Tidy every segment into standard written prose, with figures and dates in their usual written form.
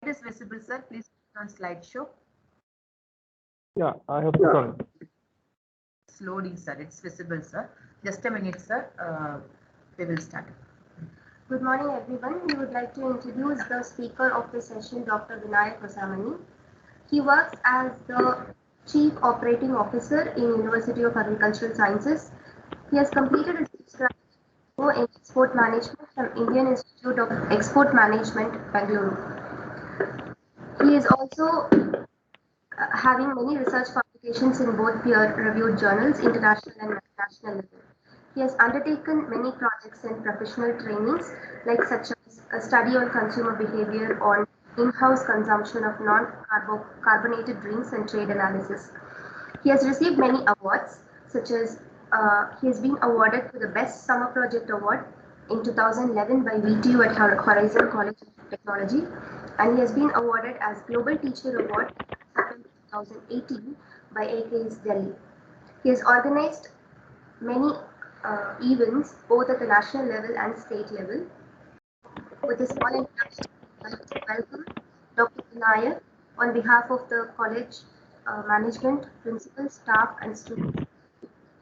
Is visible, sir. Please click on slideshow. Yeah, I have put on. It's loading, sir. It's visible, sir. Just a minute, sir. We will start. Good morning, everyone. We would like to introduce the speaker of the session, Dr. Vinayak Vasamani. He works as the Chief Operating Officer in University of Agricultural Sciences. He has completed his postgraduate in Export Management from Indian Institute of Export Management, Bengaluru. He is also having many research publications in both peer-reviewed journals, international and national level. He has undertaken many projects and professional trainings, like such as a study on consumer behavior on in-house consumption of non-carbonated drinks and trade analysis. He has received many awards, such as he has been awarded for the Best Summer Project Award in 2011 by VTU at Horizon College of Technology, and he has been awarded as Global Teacher Award in 2018 by AKS Delhi. He has organized many events both at the national level and state level. With a small introduction, I'd like to welcome Dr. Vinayak on behalf of the college management, principal, staff, and students.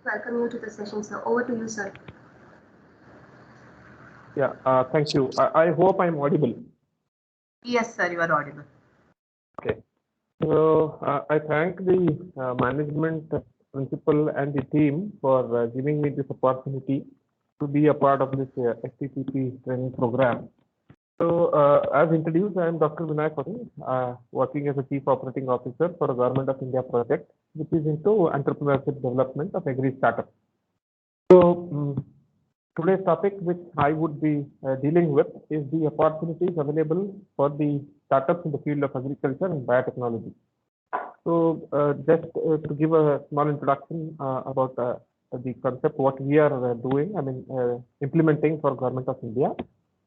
Welcome you to the session, sir. Over to you, sir. Yeah, thank you. I hope I'm audible. Yes, sir. You are audible. Okay. So I thank the management, principal, and the team for giving me this opportunity to be a part of this STCP training program. So, as introduced, I am Dr. Vinayak Vasamani, working as a Chief Operating Officer for a Government of India project, which is into entrepreneurship development of agri startups. So, today's topic, which I would be dealing with, is the opportunities available for the startups in the field of agriculture and biotechnology. So, just to give a small introduction about the concept, what we are doing, implementing for Government of India.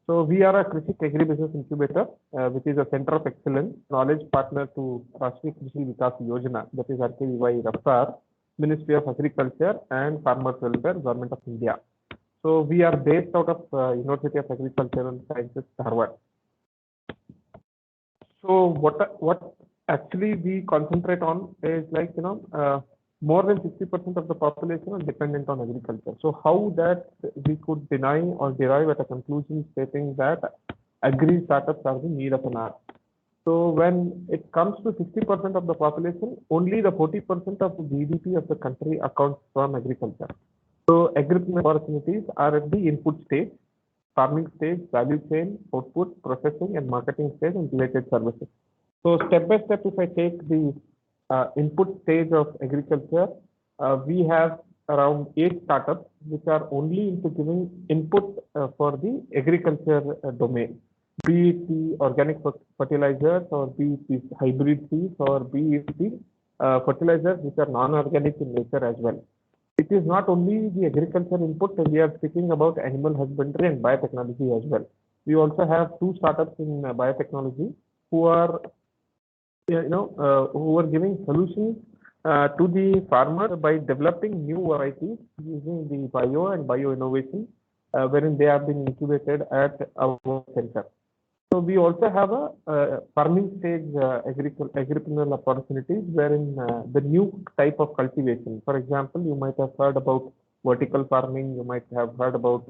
So we are a Krishik Agribusiness Incubator, which is a center of excellence, knowledge partner to Rashtriya Krishi Vikas Yojana, that is RKVY Raftar, Ministry of Agriculture and Farmers Welfare, Government of India. So we are based out of University of Agriculture and Sciences, Dharwad. So what actually we concentrate on is more than 60% of the population are dependent on agriculture. So how that we could deny or derive at a conclusion stating that agri startups are the need of an hour. So when it comes to 60% of the population, only the 40% of the GDP of the country accounts from agriculture. So agricultural opportunities are at the input stage, farming stage, value chain, output, processing and marketing stage and related services. So step by step, if I take the input stage of agriculture, we have around 8 startups which are only into giving input for the agriculture domain, be it the organic fertilizers or be it the hybrid seeds or be it the fertilizers which are non-organic in nature as well. It is not only the agriculture input, we are speaking about animal husbandry and biotechnology as well. We also have 2 startups in biotechnology who are who are giving solutions to the farmer by developing new varieties using the bio and bio innovation, wherein they have been incubated at our center. So we also have a farming stage agricultural opportunities, wherein the new type of cultivation. For example, you might have heard about vertical farming. You might have heard about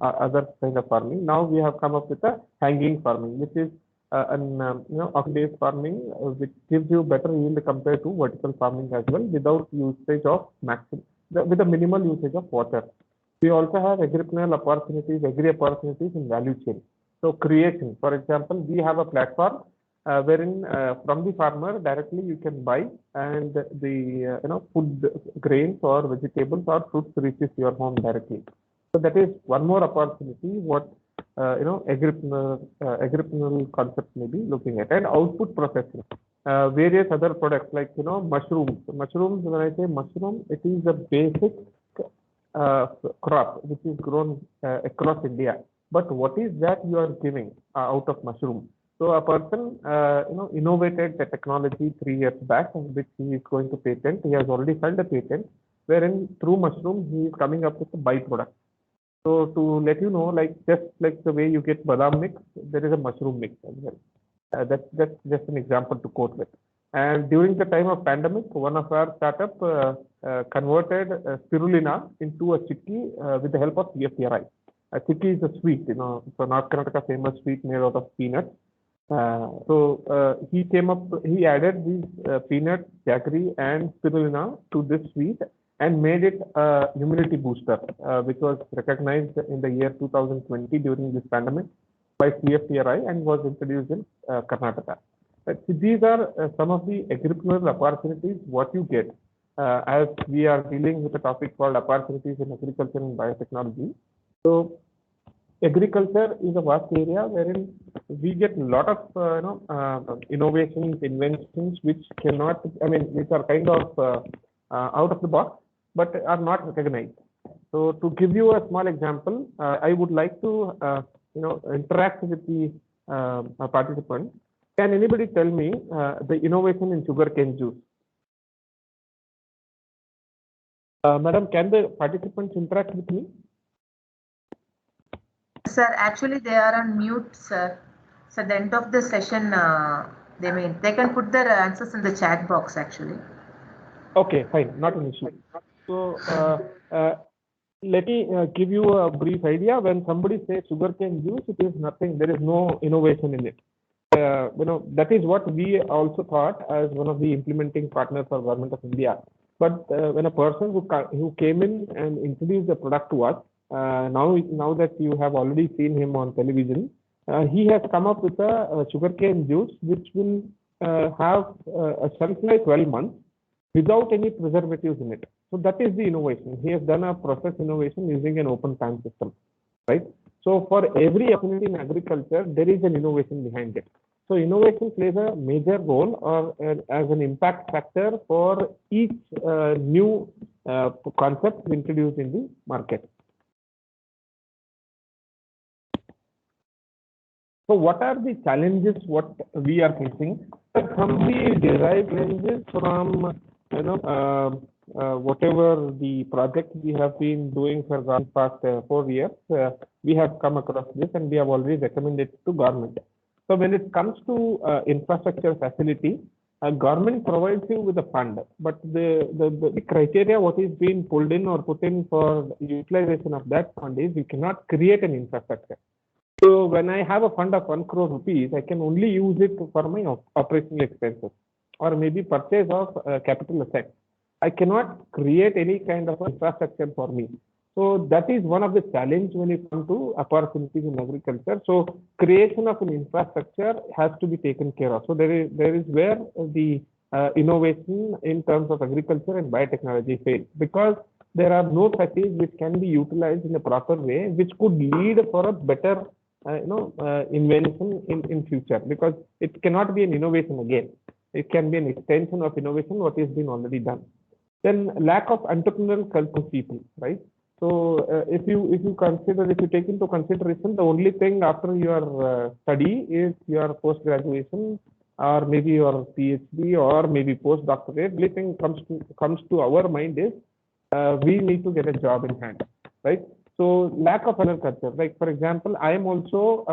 other kind of farming. Now we have come up with a hanging farming, which is off-based farming, which gives you better yield compared to vertical farming as well, without usage of with a minimal usage of water. We also have agricultural opportunities, agri opportunities in value chain. So creation, for example, we have a platform wherein from the farmer directly you can buy, and the food grains or vegetables or fruits reaches your home directly. So that is one more opportunity what agricultural concept may be looking at. And output processing, various other products like mushrooms. Mushrooms, when I say mushroom, it is a basic crop which is grown across India. But what is that you are giving out of mushroom? So a person innovated the technology 3 years back, which he is going to patent. He has already filed a patent, wherein through mushroom he is coming up with a byproduct. So to let you know, just like the way you get badam mix, there is a mushroom mix as well. That's just an example to quote with. And during the time of pandemic, one of our startup converted spirulina into a chicky with the help of CFTRI. A chicky is a sweet, so North Karnataka famous sweet made out of peanuts. He added these peanut, jaggery, and spirulina to this sweet and made it a immunity booster, which was recognized in the year 2020 during this pandemic by CFTRI and was introduced in Karnataka. So these are some of the agricultural opportunities what you get as we are dealing with a topic called opportunities in agriculture and biotechnology. So agriculture is a vast area wherein we get a lot of innovations, inventions which which are kind of out of the box but are not recognized. So to give you a small example, I would like to interact with the participants. Can anybody tell me the innovation in sugarcane juice? Madam, can the participants interact with me? Sir, actually they are on mute, sir. So at the end of the session, they can put their answers in the chat box actually. Okay, fine, not an issue. So let me give you a brief idea. When somebody says sugarcane juice, it is nothing. There is no innovation in it. That is what we also thought as one of the implementing partners for Government of India. But when a person who came in and introduced the product to us, now that you have already seen him on television, he has come up with a sugarcane juice which will have a shelf life 12 months without any preservatives in it. So that is the innovation. He has done a process innovation using an open pan system, right? So for every opportunity in agriculture, there is an innovation behind it. So innovation plays a major role or as an impact factor for each new concept introduced in the market. So what are the challenges what we are facing? Some we derive challenges from whatever the project we have been doing for the past 4 years. We have come across this and we have already recommended it to government. So when it comes to infrastructure facility, government provides you with a fund, but the criteria what is being pulled in or put in for utilization of that fund is you cannot create an infrastructure. So when I have a fund of 1 crore rupees, I can only use it for my operational expenses or maybe purchase of capital assets. I cannot create any kind of infrastructure for me. So that is one of the challenges when it comes to opportunities in agriculture. So creation of an infrastructure has to be taken care of. So there is where the innovation in terms of agriculture and biotechnology fails, because there are no facilities which can be utilized in a proper way, which could lead for a better invention in future, because it cannot be an innovation again. It can be an extension of innovation what has been already done. Then lack of entrepreneurial culture people, right? So if you take into consideration the only thing after your study is your post graduation or maybe your PhD or maybe postdoctorate, only thing comes to our mind is we need to get a job in hand, right? So lack of other culture, like for example, I am also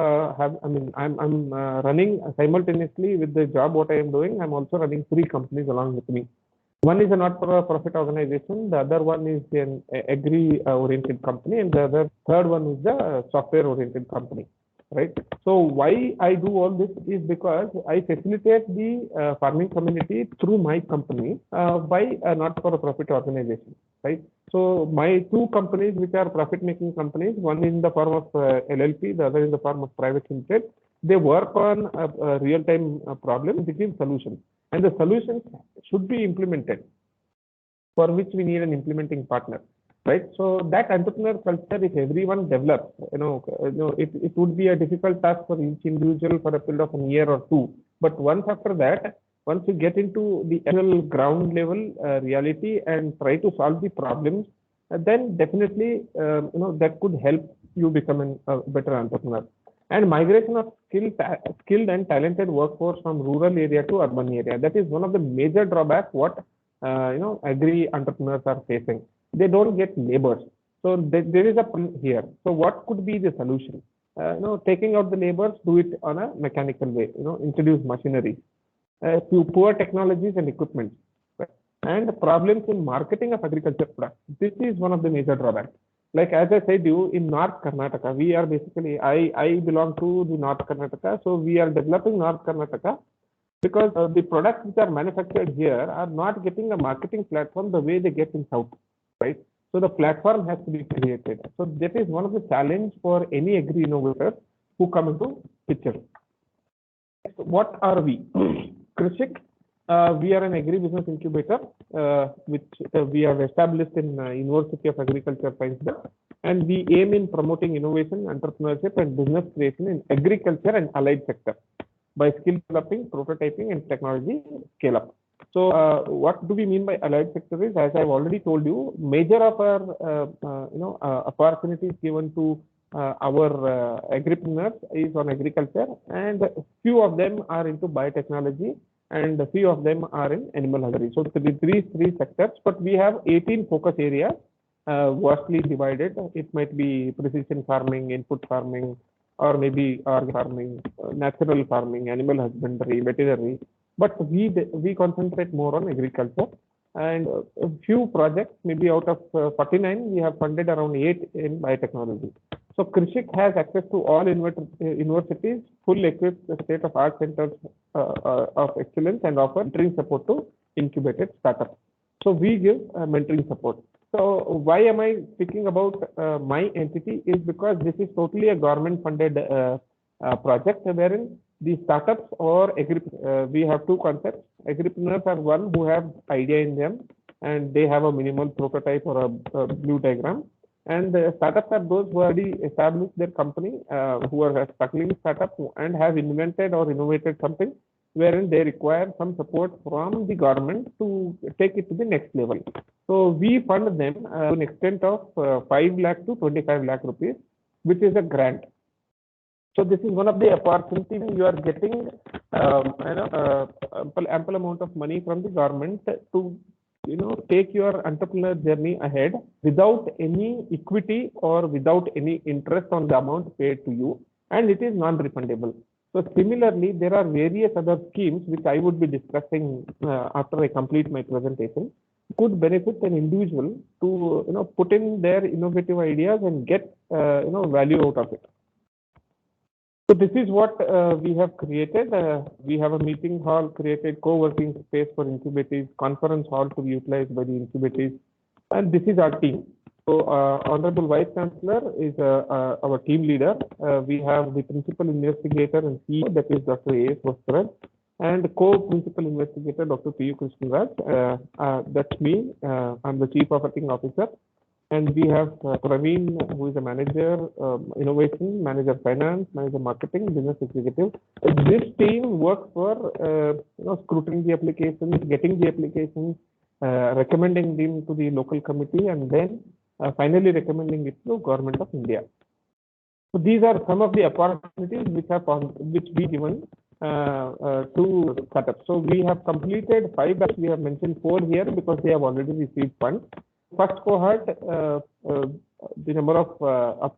I'm running simultaneously with the job what I am doing. I'm also running 3 companies along with me. One is a not-for-profit organization, the other one is an agri-oriented company, and the third one is the software-oriented company, right? So why I do all this is because I facilitate the farming community through my company by a not-for-profit organization, right? So my 2 companies, which are profit-making companies, one is in the form of LLP, the other in the form of private limited. They work on a real-time problem, they give solutions. And the solutions should be implemented, for which we need an implementing partner, right? So that entrepreneurial culture, if everyone develops, it would be a difficult task for each individual for a period of a year or 2. But once you get into the actual ground level reality and try to solve the problems, then definitely that could help you become a better entrepreneur. And migration of skilled and talented workforce from rural area to urban area. That is one of the major drawbacks what agri entrepreneurs are facing. They don't get laborers. So there is a problem here. So what could be the solution? taking out the labors, do it on a mechanical way, introduce machinery, poor technologies and equipment, right? And problems in marketing of agriculture products. This is one of the major drawbacks. Like as I said you, in North Karnataka, we are basically, I belong to the North Karnataka, so we are developing North Karnataka because the products which are manufactured here are not getting a marketing platform the way they get in South, right? So the platform has to be created. So that is one of the challenge for any agri innovators who come into picture. What are we? Krishik, we are an agri-business incubator, which we have established in University of Agriculture Sciences, and we aim in promoting innovation, entrepreneurship, and business creation in agriculture and allied sector by skill developing, prototyping, and technology scale up. So, what do we mean by allied sector is, as I've already told you, major of our opportunities given to our agripreneurs is on agriculture, and few of them are into biotechnology, and a few of them are in animal husbandry. So these three sectors, but we have 18 focus areas, vastly divided. It might be precision farming, input farming, or maybe organic farming, natural farming, animal husbandry, veterinary. But we concentrate more on agriculture. And a few projects, maybe out of 49, we have funded around 8 in biotechnology. So Krishik has access to all universities, full equipped state-of-art centers of excellence, and offer mentoring support to incubated startups. So we give mentoring support. So why am I speaking about my entity is because this is totally a government-funded project wherein the startups or we have two concepts. Agripreneurs are one who have idea in them and they have a minimal prototype or a blue diagram. And the startups are those who already established their company, who are a struggling startup and have invented or innovated something wherein they require some support from the government to take it to the next level. So we fund them to an extent of 5 lakh to 25 lakh rupees, which is a grant. So this is one of the opportunities you are getting ample amount of money from the government to take your entrepreneur journey ahead without any equity or without any interest on the amount paid to you, and it is non-refundable. So similarly, there are various other schemes which I would be discussing after I complete my presentation, could benefit an individual to put in their innovative ideas and get value out of it. So this is what we have created. We have a meeting hall created, co-working space for incubators, conference hall to be utilized by the incubators, and this is our team. So Honorable Vice Chancellor is our team leader. We have the Principal Investigator and CEO, that is Dr. A.S. Vastraj, and Co-Principal Investigator, Dr. P.U. Krishnaraj. That's me. I'm the Chief Operating Officer. And we have Praveen, who is a manager, innovation, manager finance, manager marketing, business executive. This team works for scrutinizing the applications, getting the applications, recommending them to the local committee, and then finally recommending it to Government of India. So these are some of the opportunities which we given to startups. So we have completed 5 batches. We have mentioned 4 here because they have already received funds. First cohort, the number of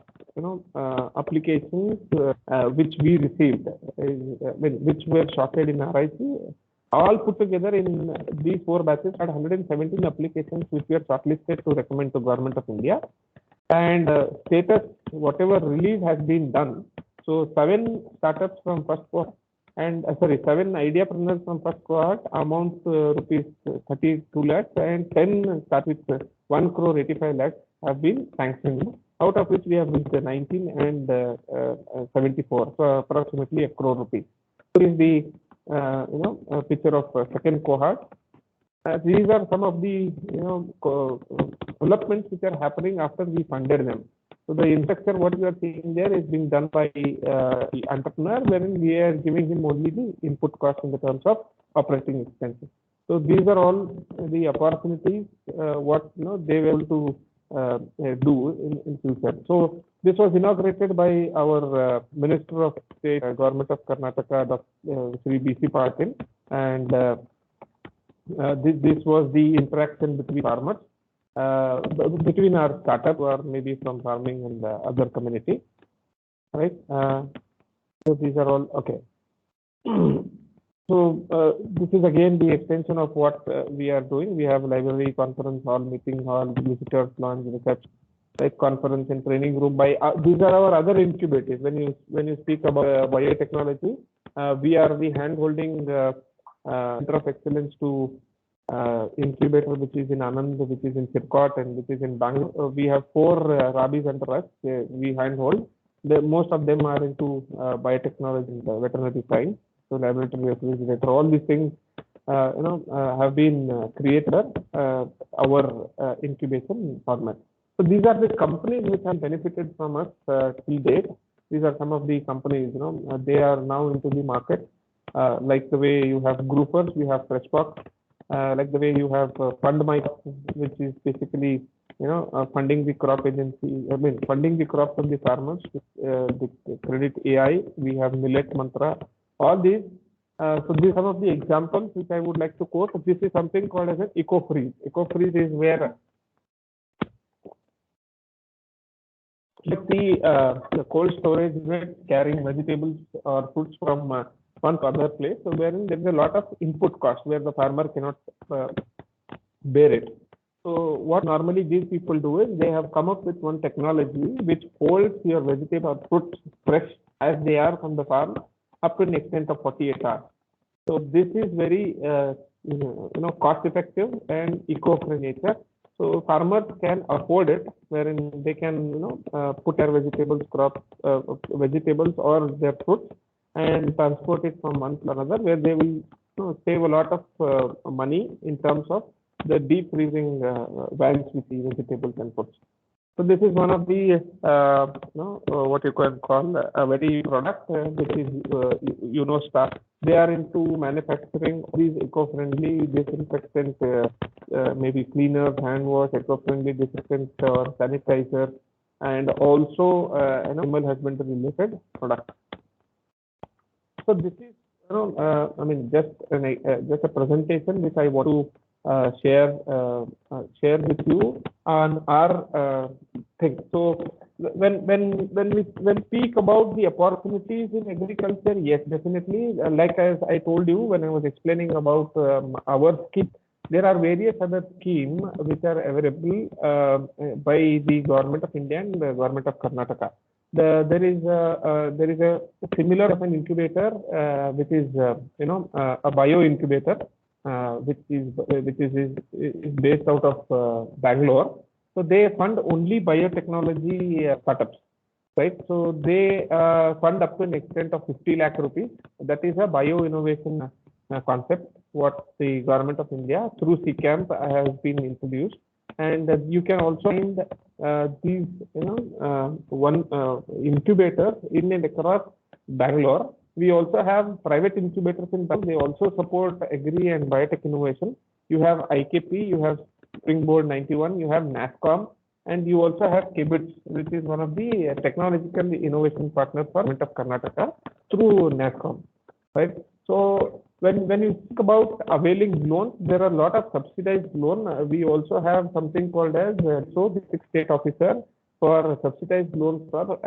applications which we received, which were shorted in RIC, all put together in these 4 batches had 117 applications which were shortlisted to recommend to Government of India. And status, whatever release has been done. So 7 startups from first cohort, and 7 ideapreneurs from first cohort amounts rupees 32 lakhs, and 10 start with 1 crore 85 lakhs have been sanctioned, out of which we have reached 19 and 74, so approximately 1 crore rupees. This is the picture of second cohort. These are some of the developments which are happening after we funded them. So the infrastructure, what you are seeing there, is being done by the entrepreneur, wherein we are giving him only the input cost in the terms of operating expenses. So these are all the opportunities what they were able to do in future. So this was inaugurated by our Minister of State, Government of Karnataka, Dr. Sri B.C. Patil, and this was the interaction between farmers, between our startup or maybe from farming and the other community. right? So these are all okay. So this is again the extension of what we are doing. We have library, conference hall, meeting hall, visitors lounge, research, like conference and training room. By these are our other incubators. When you speak about biotechnology, we are the hand-holding center of excellence to incubator, which is in Anand, which is in Sircot, and which is in Bangalore. We have 4 Rabis under us. We handhold. Most of them are into biotechnology and veterinary science. So laboratory refrigerator, all these things, have been created our incubation format. So these are the companies which have benefited from us till date. These are some of the companies, they are now into the market. Like the way you have Groupers, we have Freshbox. Like the way you have FundMy, which is basically, funding the crop agency. I mean, funding the crop from the farmers with the Credit AI. We have Millet Mantra. All these. So these are some of the examples which I would like to quote. This is something called as an eco-freeze. Eco-freeze is where the cold storage unit carrying vegetables or fruits from one to other place. So wherein there is a lot of input cost where the farmer cannot bear it. So what normally these people do is they have come up with one technology which holds your vegetable or fruits fresh as they are from the farm up to an extent of 48 hours. So this is very cost effective and eco-friendly nature. So farmers can afford it, wherein they can put their vegetables vegetables or their fruits and transport it from one to another, where they will save a lot of money in terms of the deep freezing bags with the vegetables and fruits. So this is one of the what you can call a very product which is Unostar. They are into manufacturing these eco-friendly disinfectant, maybe cleaners, hand wash, eco-friendly disinfectant or sanitizer, and also animal husbandry related products. So this is I mean just a presentation which I want to share with you on our thing. So when we speak about the opportunities in agriculture, yes, definitely. Like as I told you when I was explaining about our scheme, there are various other schemes which are available by the government of India and the government of Karnataka. There is a similar of an incubator which is a bio incubator which is based out of Bangalore. So they fund only biotechnology startups, right? So they fund up to an extent of 50 lakh rupees. That is a bio innovation concept what the government of India through CCAMP has been introduced. And you can also find these one incubator in and across Bangalore. We also have private incubators in Bangalore. They also support agri and biotech innovation. You have IKP, you have Springboard 91, you have NASCOM, and you also have KBITS, which is one of the technological innovation partners for Government of Karnataka through NASCOM, right? So when you think about availing loans, there are a lot of subsidized loan. We also have something called as the state officer for subsidized loans for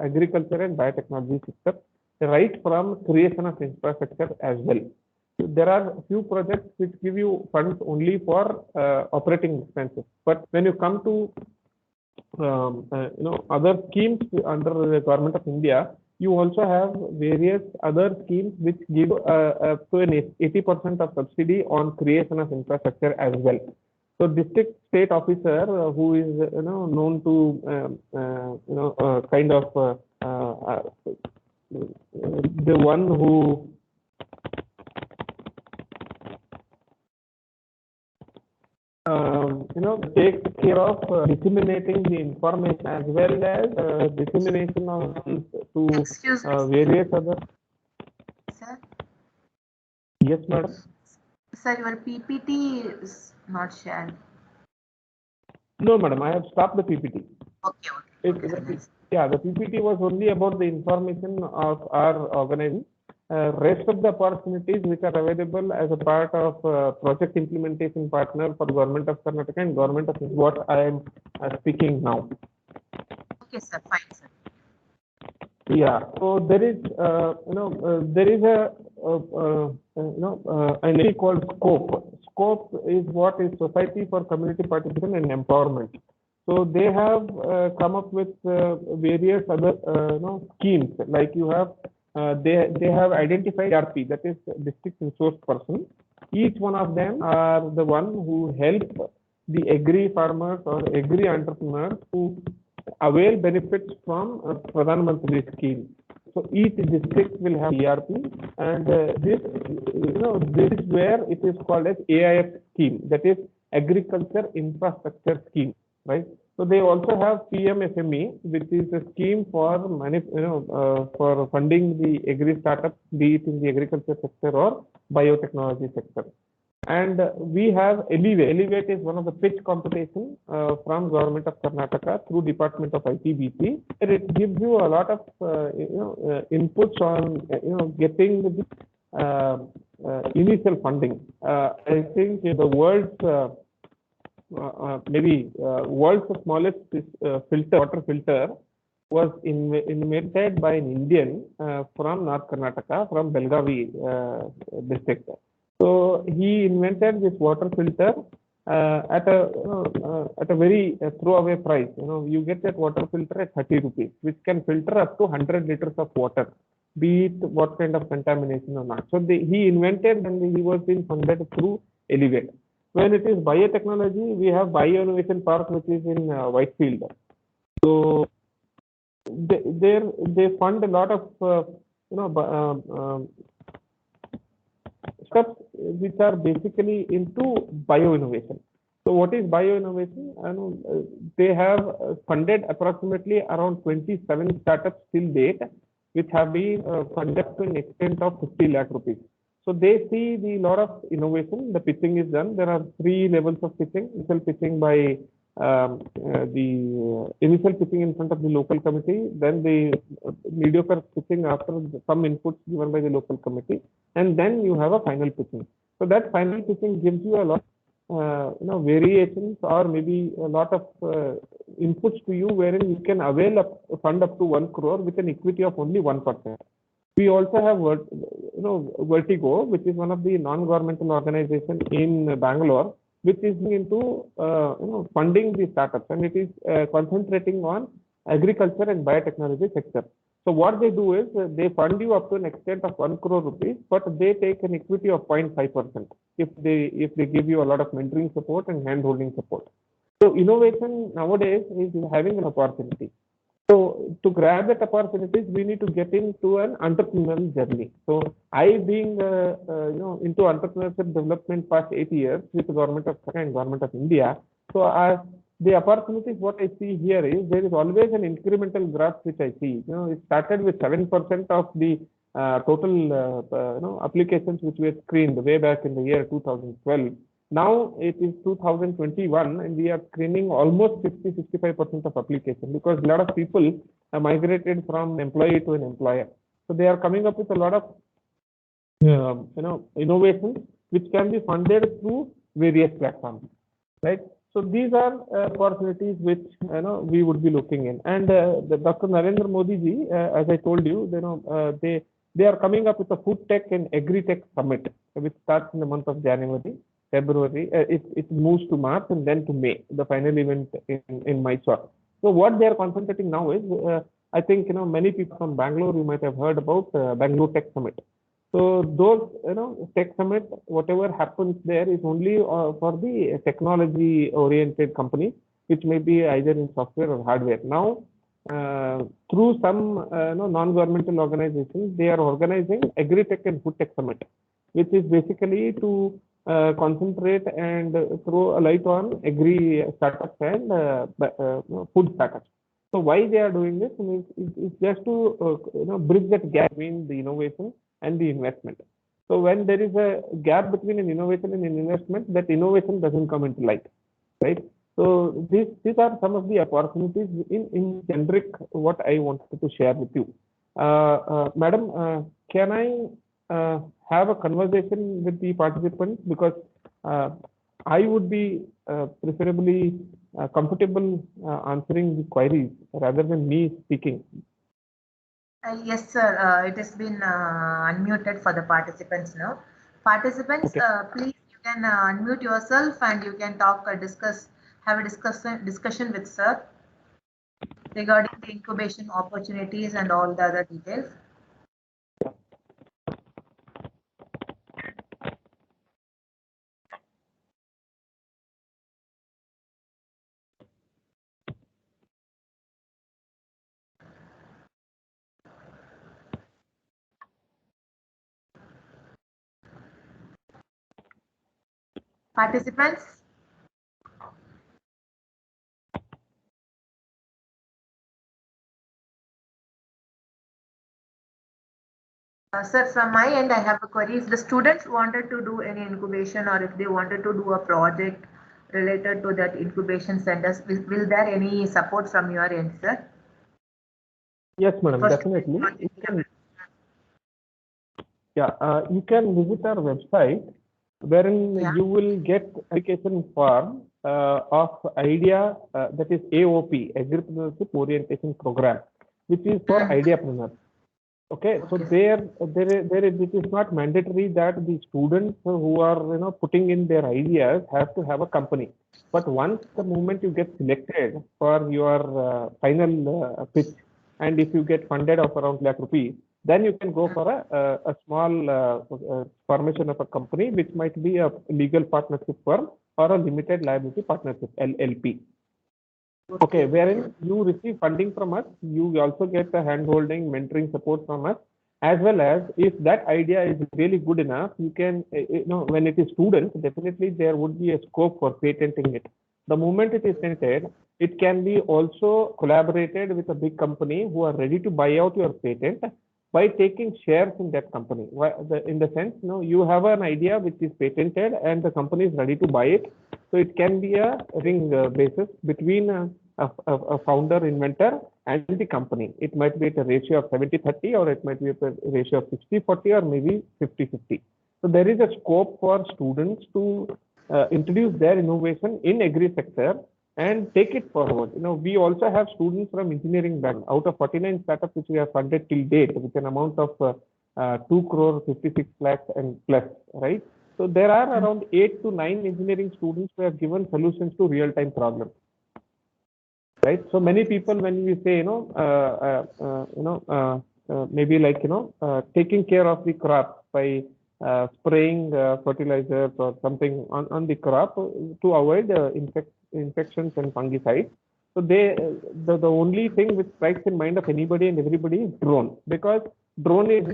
agriculture and biotechnology sector, right from creation of infrastructure as well. So there are few projects which give you funds only for operating expenses, but when you come to other schemes under the government of India, you also have various other schemes which give to an 80% of subsidy on creation of infrastructure as well. So district state officer who is known to kind of the one who takes care of disseminating the information as well as dissemination of to various other. Sir? Yes, madam. Sir, your PPT is not shared. No, madam, I have stopped the PPT. Okay. Yeah, the PPT was only about the information of our organization. Rest of the opportunities which are available as a part of project implementation partner for Government of Karnataka and Government of what I am speaking now. Okay, sir. Fine, sir. Yeah, so there is, there is a, an entity called SCOPE. SCOPE is what is Society for Community Participation and Empowerment. So they have come up with various other, schemes. Like you have, they have identified DRP, that is District Resource Person. Each one of them are the one who help the agri farmers or agri entrepreneurs who avail benefits from Pradhan Mantri scheme. So each district will have ERP, and this, this is where it is called as AIF scheme, that is Agriculture Infrastructure Scheme, right? So they also have PMSME, which is a scheme for for funding the agri startups, be it in the agriculture sector or biotechnology sector. And we have Elevate. Elevate is one of the pitch competition from Government of Karnataka through Department of ITBP. And it gives you a lot of inputs on getting the initial funding. I think the world's world's smallest water filter was invented by an Indian from North Karnataka, from Belgavi district. So he invented this water filter at a very throwaway price. You get that water filter at 30 rupees, which can filter up to 100 liters of water, be it what kind of contamination or not. So he invented, and he was being funded through Elevate. When it is biotechnology, we have Bio Innovation Park, which is in Whitefield. So they fund a lot of steps which are basically into bio innovation. So what is bio innovation? They have funded approximately around 27 startups till date, which have been funded to an extent of 50 lakh rupees. So they see the lot of innovation. The pitching is done. There are 3 levels of pitching. Initial pitching by the initial pitching in front of the local committee, then the mediocre pitching after some inputs given by the local committee, and then you have a final pitching. So that final pitching gives you a lot variations or maybe a lot of inputs to you, wherein you can avail a fund up to 1 crore with an equity of only 1%. We also have Vertigo, which is one of the non-governmental organizations in Bangalore, which is into funding the startups, and it is concentrating on agriculture and biotechnology sector. So what they do is they fund you up to an extent of 1 crore rupees, but they take an equity of 0.5% if they give you a lot of mentoring support and hand-holding support. So innovation nowadays is having an opportunity. So to grab that opportunities, we need to get into an entrepreneurial journey. So I being into entrepreneurship development past 8 years with the Government of Karnataka and Government of India. So the opportunities what I see here is there is always an incremental growth which I see. It started with 7% of the total applications which were screened way back in the year 2012. Now it is 2021, and we are screening almost 60-65% of application, because a lot of people have migrated from employee to an employer. So they are coming up with a lot of innovations which can be funded through various platforms, right? So these are opportunities which we would be looking in. And the Dr. Narendra Modi ji, as I told you, they are coming up with a food tech and agri tech summit, which starts in the month of January. February, it moves to March and then to May, the final event in Mysore. So what they are concentrating now is, I think many people from Bangalore, you might have heard about Bangalore Tech Summit. So those Tech Summit, whatever happens there is only for the technology-oriented companies, which may be either in software or hardware. Now, through some non-governmental organizations, they are organizing Agri-Tech and Food Tech Summit, which is basically to concentrate and throw a light on agri startups and food startups. So why they are doing this is just to bridge that gap between the innovation and the investment. So when there is a gap between an innovation and an investment, that innovation doesn't come into light, right? So these are some of the opportunities in generic what I wanted to share with you. Madam, can I have a conversation with the participants, because I would be preferably comfortable answering the queries rather than me speaking. Yes, sir. It has been unmuted for the participants now. Participants, Okay. please, you can unmute yourself and you can talk, have a discussion with sir regarding the incubation opportunities and all the other details. Participants? Sir, from my end, I have a query. If the students wanted to do any incubation or if they wanted to do a project related to that incubation centers, will there any support from your end, sir? Yes, madam, For definitely. student You project can, level. you can visit our website wherein Yeah. you will get application form of IDEA, that is AOP, Agripreneurship Orientation Program, which is for ideapreneurs. Okay, so Okay. it is not mandatory that the students who are putting in their ideas have to have a company. But once the moment you get selected for your final pitch, and if you get funded of around lakh rupees, then you can go for a small formation of a company, which might be a legal partnership firm or a limited liability partnership (LLP). Okay, wherein you receive funding from us, you also get the hand-holding, mentoring support from us, as well as if that idea is really good enough, you can, when it is students, definitely there would be a scope for patenting it. The moment it is patented, it can be also collaborated with a big company who are ready to buy out your patent by taking shares in that company. In the sense, you have an idea which is patented and the company is ready to buy it. So it can be a ring basis between a founder, inventor, and the company. It might be at a ratio of 70-30, or it might be at a ratio of 60-40, or maybe 50-50. So there is a scope for students to introduce their innovation in agri sector and take it forward. We also have students from engineering background. Out of 49 startups which we have funded till date with an amount of 2 crore 56 lakhs and plus, right? So there are around 8 to 9 engineering students who have given solutions to real-time problems, right? So many people, when we say, maybe like, taking care of the crop by spraying fertilizers or something on the crop to avoid infections and fungicides. So the only thing which strikes in mind of anybody and everybody is drone, because drone is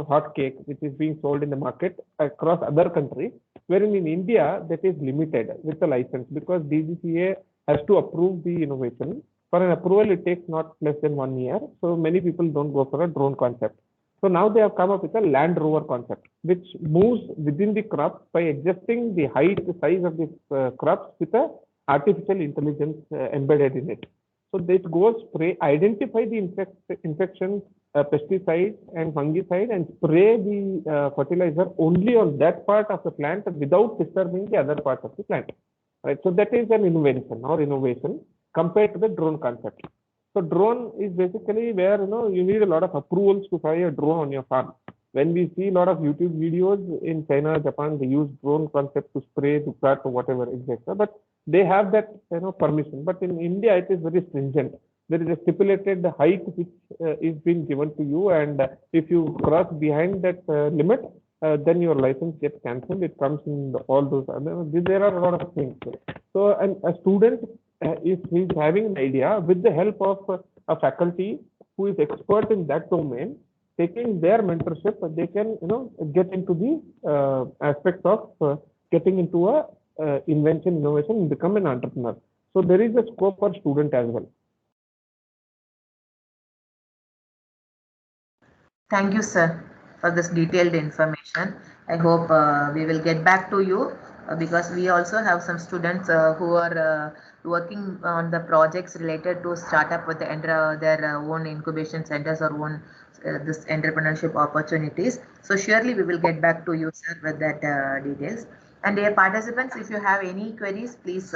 hot cake which is being sold in the market across other countries, wherein in India that is limited with the license, because DGCA has to approve the innovation. For an approval, it takes not less than 1 year. So many people don't go for a drone concept. So now they have come up with a Land Rover concept, which moves within the crop by adjusting the height, the size of the crops with a artificial intelligence embedded in it. So this goes identify the infections, pesticides and fungicide, and spray the fertilizer only on that part of the plant without disturbing the other part of the plant. Right. So that is an innovation compared to the drone concept. So drone is basically where you need a lot of approvals to fly a drone on your farm. When we see a lot of YouTube videos in China, Japan, they use drone concept to spray, to cut, or whatever, etc. But they have that permission. But in India, it is very stringent. There is a stipulated height which is being given to you, and if you cross behind that limit, then your license gets cancelled. It comes in all those. There are a lot of things. So, and a student, if he's having an idea, with the help of a faculty who is expert in that domain, taking their mentorship, they can get into the aspects of getting into a invention, innovation, and become an entrepreneur. So there is a scope for student as well. Thank you, sir, for this detailed information. I hope we will get back to you because we also have some students who are working on the projects related to startup with their own incubation centers or own this entrepreneurship opportunities. So surely we will get back to you, sir, with that details. And dear participants, if you have any queries, please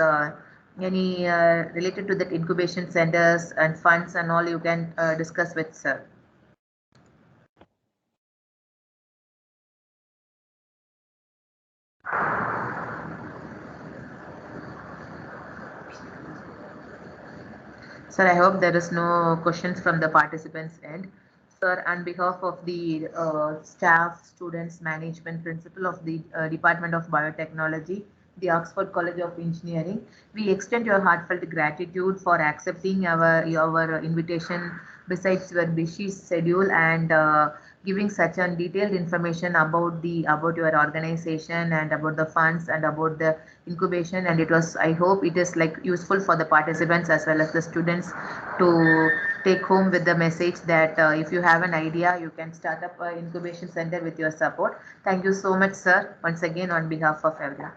any related to that incubation centers and funds and all, you can discuss with sir. Sir, I hope there is no questions from the participants' end. Sir, on behalf of the staff, students, management, principal of the Department of Biotechnology, the Oxford College of Engineering, we extend your heartfelt gratitude for accepting our invitation besides your busy schedule and giving such a detailed information about your organization and about the funds and about the incubation. And it was, I hope it is like useful for the participants as well as the students to take home with the message that if you have an idea, you can start up an incubation center with your support. Thank you so much, sir, once again on behalf of everyone.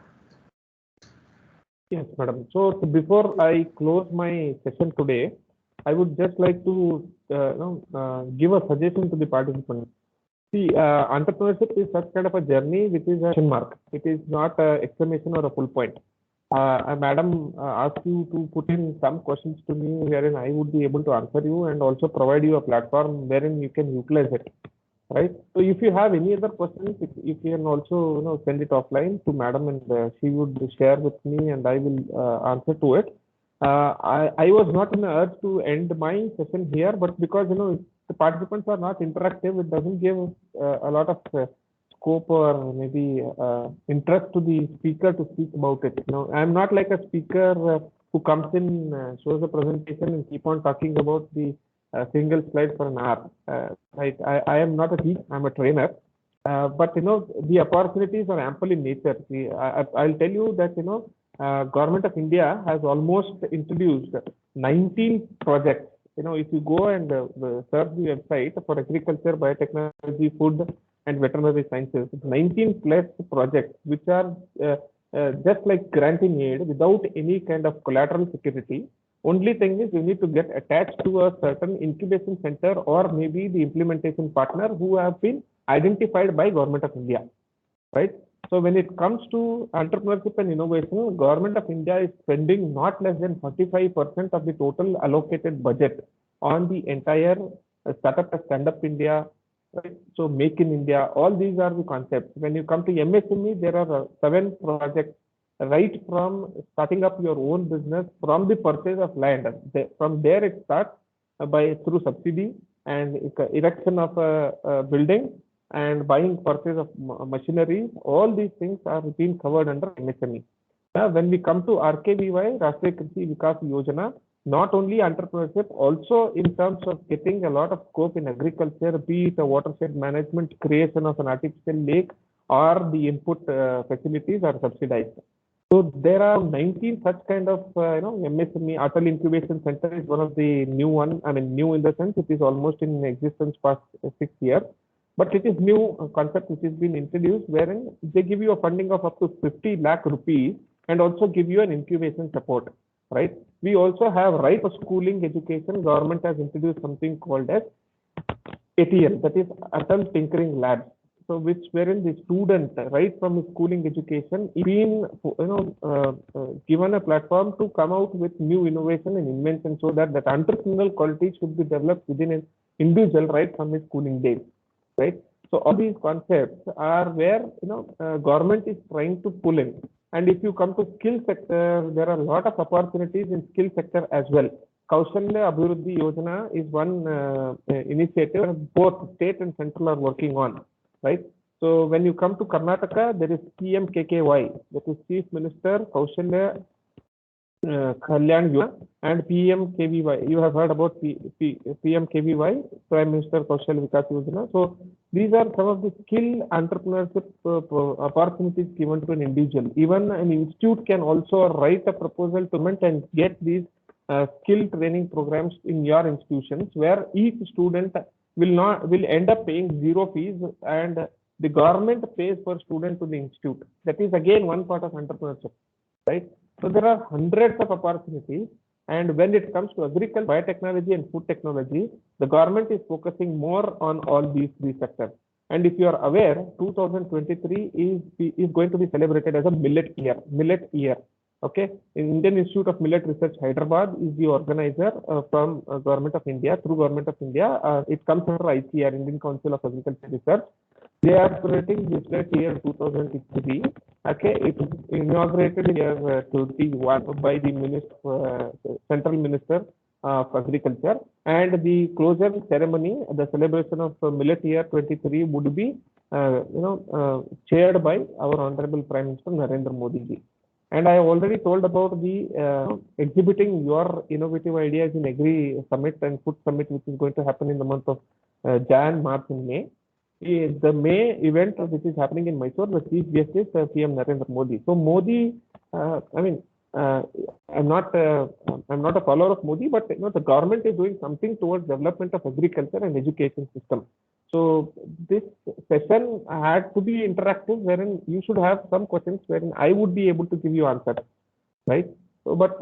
Yes, madam. So before I close my session today, I would just like to give a suggestion to the participants. See, entrepreneurship is such kind of a journey which is a question mark. It is not an exclamation or a full point. Madam asked you to put in some questions to me wherein I would be able to answer you and also provide you a platform wherein you can utilize it. Right. So if you have any other questions, you can also send it offline to madam, and she would share with me, and I will answer to it. I was not in a urge to end my session here, but because the participants are not interactive, it doesn't give a lot of scope or maybe interest to the speaker to speak about it. I'm not like a speaker who comes in, shows a presentation, and keep on talking about the single slide for an hour. Right. I am not a teacher, I'm a trainer. But the opportunities are ample in nature. I'll tell you that Government of India has almost introduced 19 projects. If you go and search the website for agriculture, biotechnology, food and veterinary sciences, 19 plus projects which are just like granting aid without any kind of collateral security. Only thing is you need to get attached to a certain incubation center or maybe the implementation partner who have been identified by Government of India, right? So when it comes to entrepreneurship and innovation, Government of India is spending not less than 45% of the total allocated budget on the entire Startup and Stand Up India, right? So Make in India, all these are the concepts. When you come to MSME, there are 7 projects, right from starting up your own business, from the purchase of land. From there it starts through subsidy and erection of a building and buying purchase of machinery. All these things are being covered under MSME. When we come to RKVY, Rashtriya Krishi Vikas Yojana, not only entrepreneurship, also in terms of getting a lot of scope in agriculture, be it a watershed management, creation of an artificial lake, or the input facilities are subsidized. So there are 19 such kind of MSME. Atal Incubation Center is one of the new one. I mean, new in the sense it is almost in existence past 6 years, but it is new concept which has been introduced, wherein they give you a funding of up to 50 lakh rupees and also give you an incubation support, right? We also have right for schooling education. Government has introduced something called as ATL, that is Atal Tinkering Labs. So wherein the student, right from schooling education, been given a platform to come out with new innovation and invention, so that entrepreneurial quality should be developed within an individual right from his schooling days, right? So all these concepts are where government is trying to pull in. And if you come to skill sector, there are a lot of opportunities in skill sector as well. Kaushalya Abhiruddhi Yojana is one initiative both state and central are working on. Right. So when you come to Karnataka, there is PMKKY, that is Chief Minister Kaushalya Kalyan Yojana, and PMKVY. You have heard about PMKVY, Prime Minister Kaushalya Vikas Yojana. So these are some of the skill entrepreneurship opportunities given to an individual. Even an institute can also write a proposal to government and get these skill training programs in your institutions, where each student will end up paying 0 fees, and the government pays for student to the institute. That is again one part of entrepreneurship, right? So there are hundreds of opportunities, and when it comes to agriculture, biotechnology, and food technology, the government is focusing more on all these 3 sectors. And if you are aware, 2023 is going to be celebrated as a millet year. Okay, Indian Institute of Millet Research, Hyderabad, is the organizer from Government of India, through Government of India. It comes under ICR, Indian Council of Agriculture Research. They are celebrating this year 2003. Okay, it was inaugurated in year 21 by the Central Minister of agriculture, and the closure ceremony, the celebration of Millet Year 23 would be chaired by our Honorable Prime Minister Narendra Modi ji. And I already told about the exhibiting your innovative ideas in Agri Summit and Food Summit, which is going to happen in the month of Jan, March, and May. The May event, which is happening in Mysore, the chief guest is PM Narendra Modi. So Modi, I'm not a follower of Modi, but the government is doing something towards development of agriculture and education system. So this session had to be interactive, wherein you should have some questions wherein I would be able to give you answers, right? So, but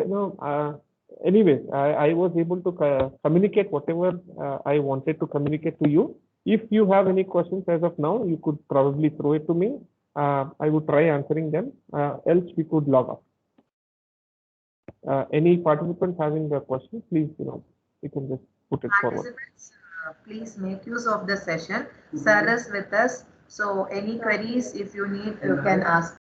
anyways, I was able to communicate whatever I wanted to communicate to you. If you have any questions as of now, you could probably throw it to me. I would try answering them. Else we could log off. Any participants having a question, please, you can just put it forward. Please make use of the session. Sir is with us. So any queries, if you need, you can ask.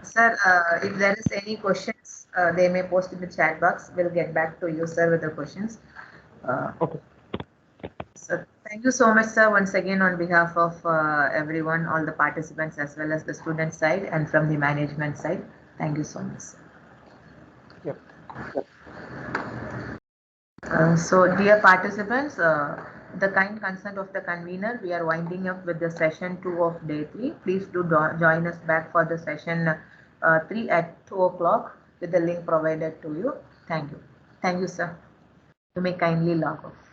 Sir, if there is any questions, they may post in the chat box. We'll get back to you, sir, with the questions. Okay. So thank you so much, sir, once again on behalf of everyone, all the participants, as well as the student side and from the management side. Thank you so much, sir. Yep. So dear participants, the kind consent of the convener, we are winding up with the session 2 of day 3. Please do join us back for the session 3 at 2 o'clock with the link provided to you. Thank you. Thank you, sir. You may kindly log off.